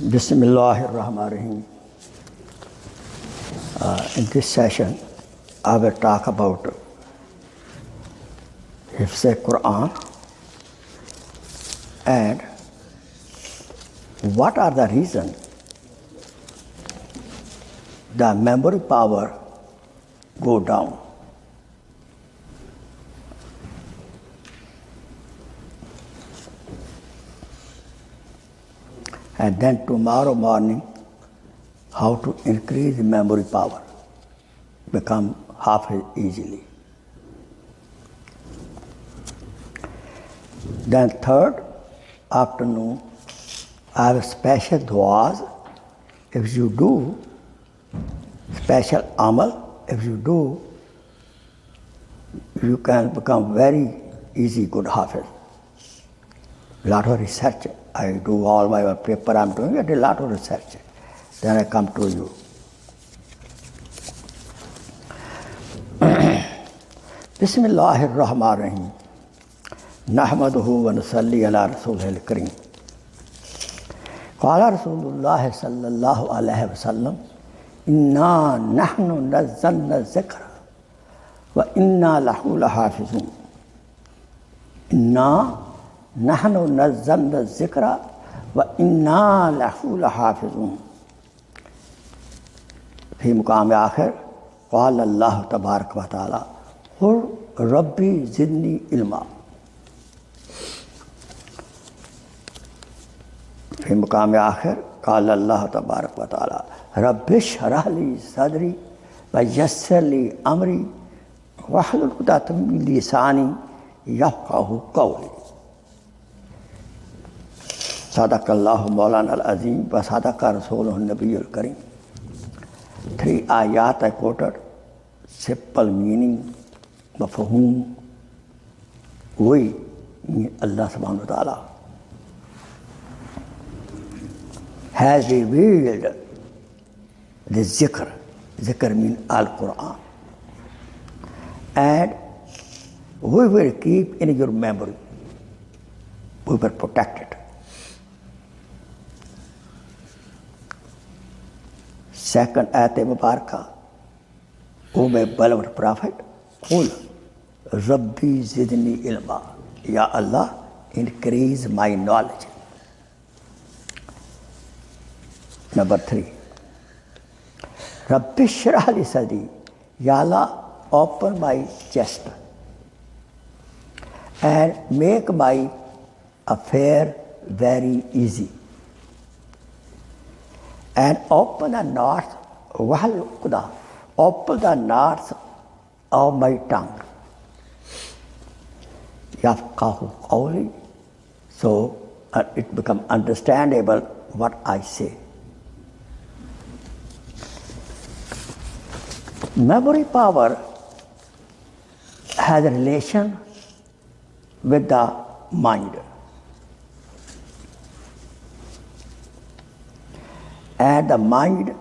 Bismillahirrahmanirrahim. In this session, I will talk about Hifz-e-Quran and what are the reasons the memory power go down. And then tomorrow morning, how to increase the memory power, become half easily. Then third afternoon, I have special du'as. If you do special aamal, if you do, you can become very easy good hafiz. Lot of research. I do all my paper I'm doing, I did a lot of research. Then I come to you. Bismillahirrahmanirrahim. Nahmaduhu wa nusalli ala rasulihil kareem. Qala Rasulullah sallallahu alayhi wa sallam, Inna nahnu nazzalna zikra wa inna lahu lahafizun. Inna nahnu nazzalna zikra wa inna lahu lahafizun. في مقام آخر قال الله تبارك وتعالى قل ربي زدني علما. في مقام آخر قال الله تبارك وتعالى رب اشرح لي صدري ويسر لي أمري واحلل عقدة من لساني يفقهوا قولي. صدق الله مولانا العظيم وصدق رسوله النبي الكريم. 3 ayat I quoted, simple meaning, mafhum, we mean Allah subhanahu wa ta'ala has revealed the zikr. Zikr means Al-Quran. And we will keep in your memory. We will protect it. Second ayat Mubarakah, O my beloved Prophet, Qul Rabbi zidni ilma. Ya Allah, increase my knowledge. Number 3. Rabbi shrah li sadri. Ya Allah, open my chest and make my affair very easy. And open the knots, open the knots of my tongue. Yafqahu qawli, so it becomes understandable what I say. Memory power has a relation with the mind. And the mind,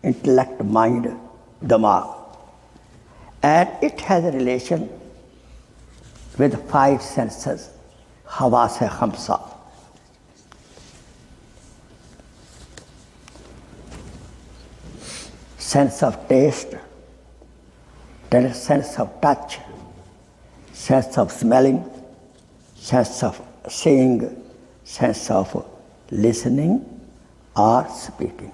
intellect, mind, damag. And it has a relation with 5 senses, hawas-e khamsa. Sense of taste, sense of touch, sense of smelling, sense of seeing, sense of listening, or speaking.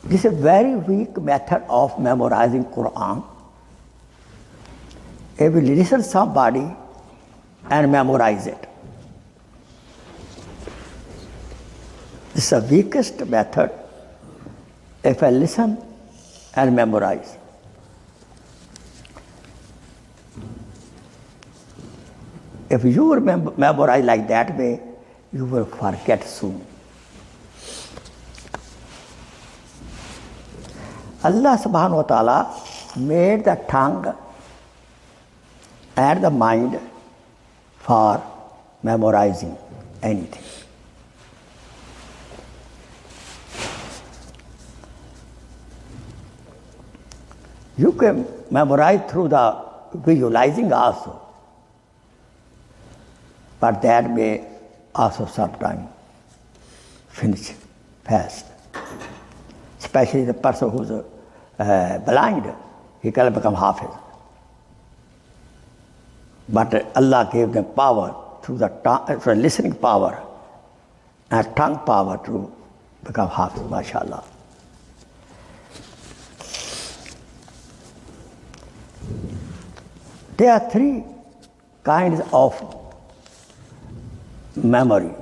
This is a very weak method of memorizing Quran. If we listen to somebody and memorize it, this is the weakest method. If I listen and memorize, if you memorize like that way, you will forget soon. Allah subhanahu wa ta'ala made the tongue and the mind for memorizing anything. You can memorize through the visualizing also. but that may also sometimes finish fast. Especially the person who's blind, he can become Hafiz. But Allah gave them power through the tongue, through listening power and tongue power to become Hafiz, mashallah. There are three kinds of memory.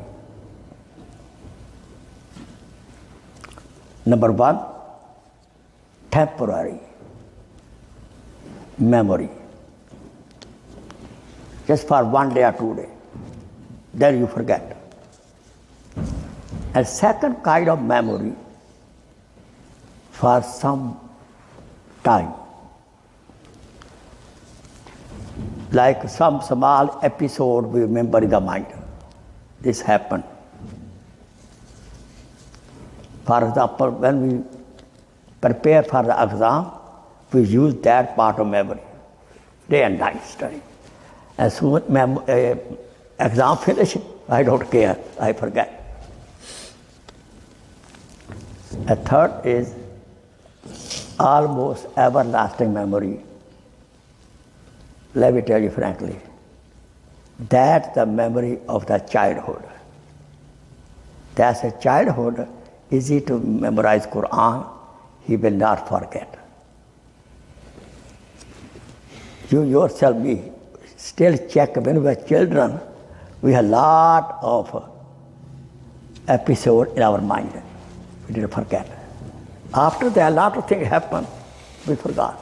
Number one, temporary memory. Just for 1 day or 2 days. Then you forget. And second kind of memory for some time. Like some small episode we remember in the mind. This happened. For example, when we prepare for the exam, we use that part of memory, day and night study. As soon as exam finish, I don't care, I forget. A third is almost everlasting memory. Let me tell you frankly, that's the memory of the childhood. That's a childhood, easy to memorize Quran, he will not forget. You yourself, we still check when we were children, we had a lot of episodes in our mind. We didn't forget. After that, a lot of things happened, we forgot.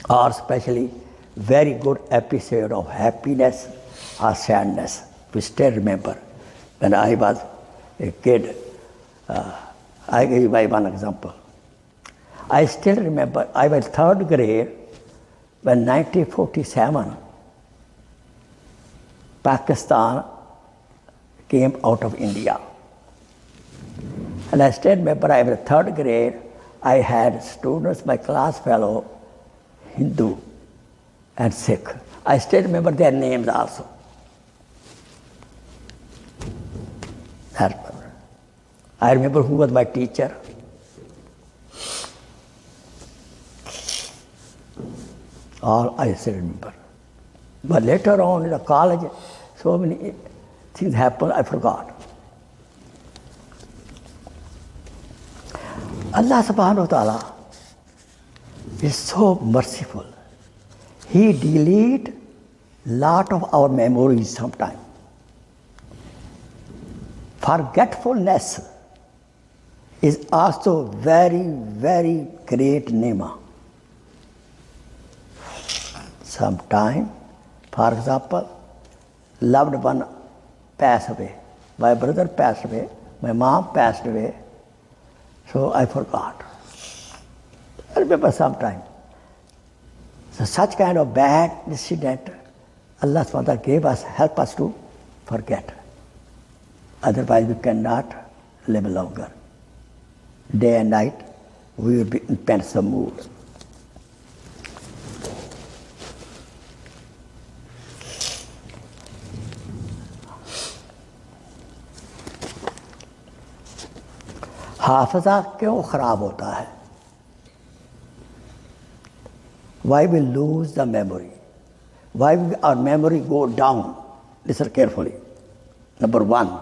Or especially very good episode of happiness or sadness. We still remember. When I was a kid, I give you one example. I still remember, I was third grade when 1947, Pakistan came out of India. And I still remember I was third grade, I had students, my class fellow, Hindu and Sikh. I still remember their names also. I remember who was my teacher. All I still remember. But later on in the college, so many things happened, I forgot. Allah subhanahu wa ta'ala is so merciful. He deletes lot of our memories sometimes. Forgetfulness is also very, very great ni'mah. Sometime, for example, loved one passed away. My brother passed away, my mom passed away, so I forgot. I remember sometime. So such kind of bad incident, Allah subhanahu wa ta'ala gave us, help us to forget. Otherwise we cannot live longer. Day and night, we will be in pensive mood. Hafiza क्यों खराब होता है? Why we lose the memory? Why our memory go down? Listen carefully. Number one,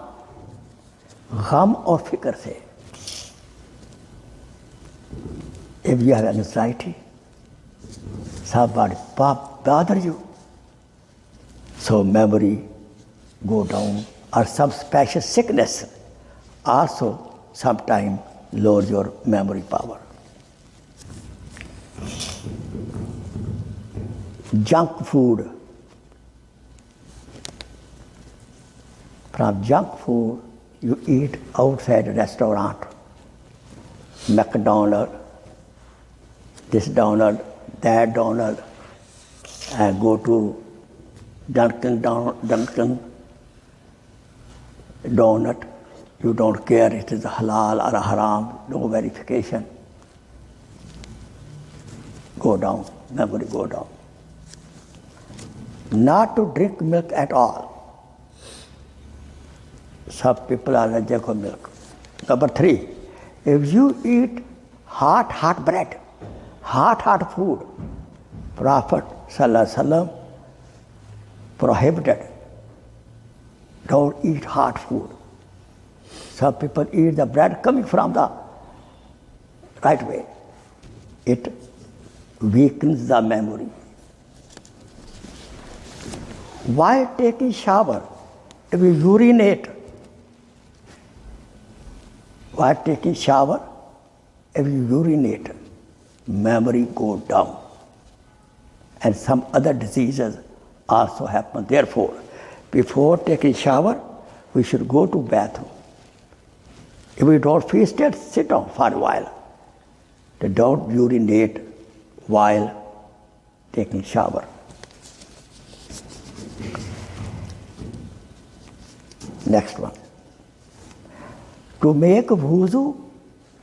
gham और फिक्र से. If you have anxiety, somebody bother you, so memory go down. Or some special sickness also sometimes lower your memory power. Junk food. From junk food, you eat outside a restaurant, McDonald's, this Donald, that Donald, and go to Dunkin' Donut. You don't care it is a halal or a haram, no verification. Go down, memory go down. not to drink milk at all. Some people are allergic to milk. Number 3, if you eat hot bread, hot food, Prophet Sallallahu Alaihi Wasallam prohibited. Don't eat hot food. Some people eat the bread coming from the right way. It weakens the memory. While taking shower, if you urinate, memory goes down. And some other diseases also happen. Therefore, before taking shower, we should go to bathroom. If we don't feel it, sit down for a while. Don't urinate while taking shower. Next one. To make wuzu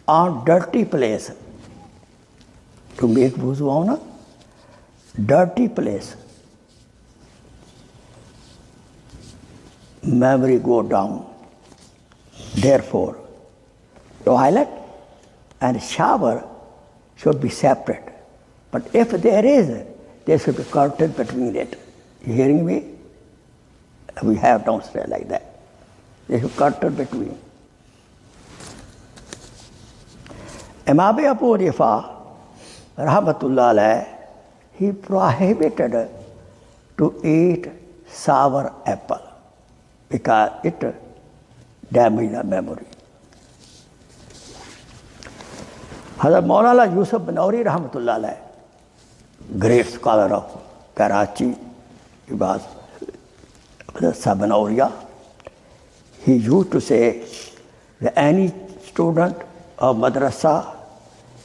on dirty place. To make wuzu on a dirty place. Memory go down. Therefore, toilet and shower should be separate. But if there should be curtain between it. You hearing me? We have downstairs like that. There should be curtain between. Imam Abu Hanifa, rahmatullah alayh, he prohibited to eat sour apple because it damages the memory. Hazrat Maulana Yusuf Banauri rahmatullah alayh, great scholar of Karachi, he was Sabanauriya. He used to say that any student of madrasa,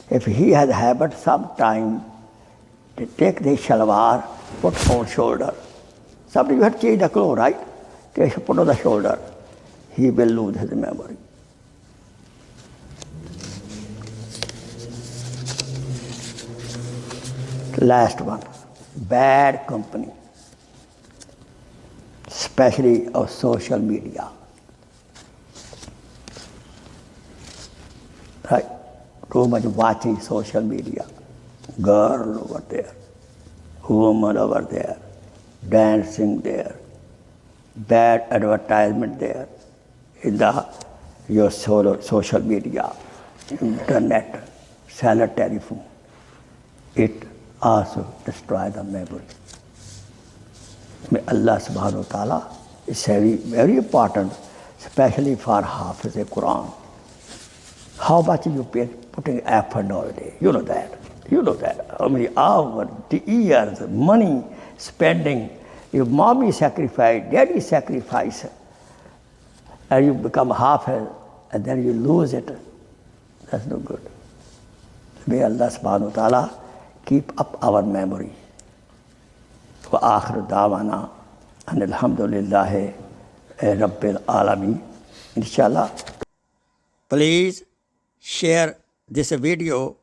if he has a habit sometime to take the shalwar, put on shoulder. Sometimes you have to change the clothes, right? They should put on the shoulder. He will lose his memory. Last one, bad company, especially of social media. Right? Too much watching social media. Girl over there, woman over there, dancing there, bad advertisement there in your social media, internet, cellular telephone. It also destroys the memory. May Allah subhanahu wa ta'ala is very important, especially for Hifz-e-Quran. How much you putting effort nowadays? You know that. How many hours, years, money spending. Your mommy sacrifice, daddy sacrifice, and you become Hafiz, and then you lose it. That's no good. May Allah subhanahu wa ta'ala keep up our memory. Wa akhir da'wana and alhamdulillahi rabbil alameen. Inshallah. Please share this video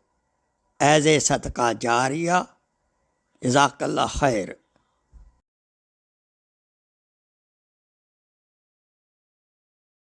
as a sadaqah jariyah. Jazakallah khair.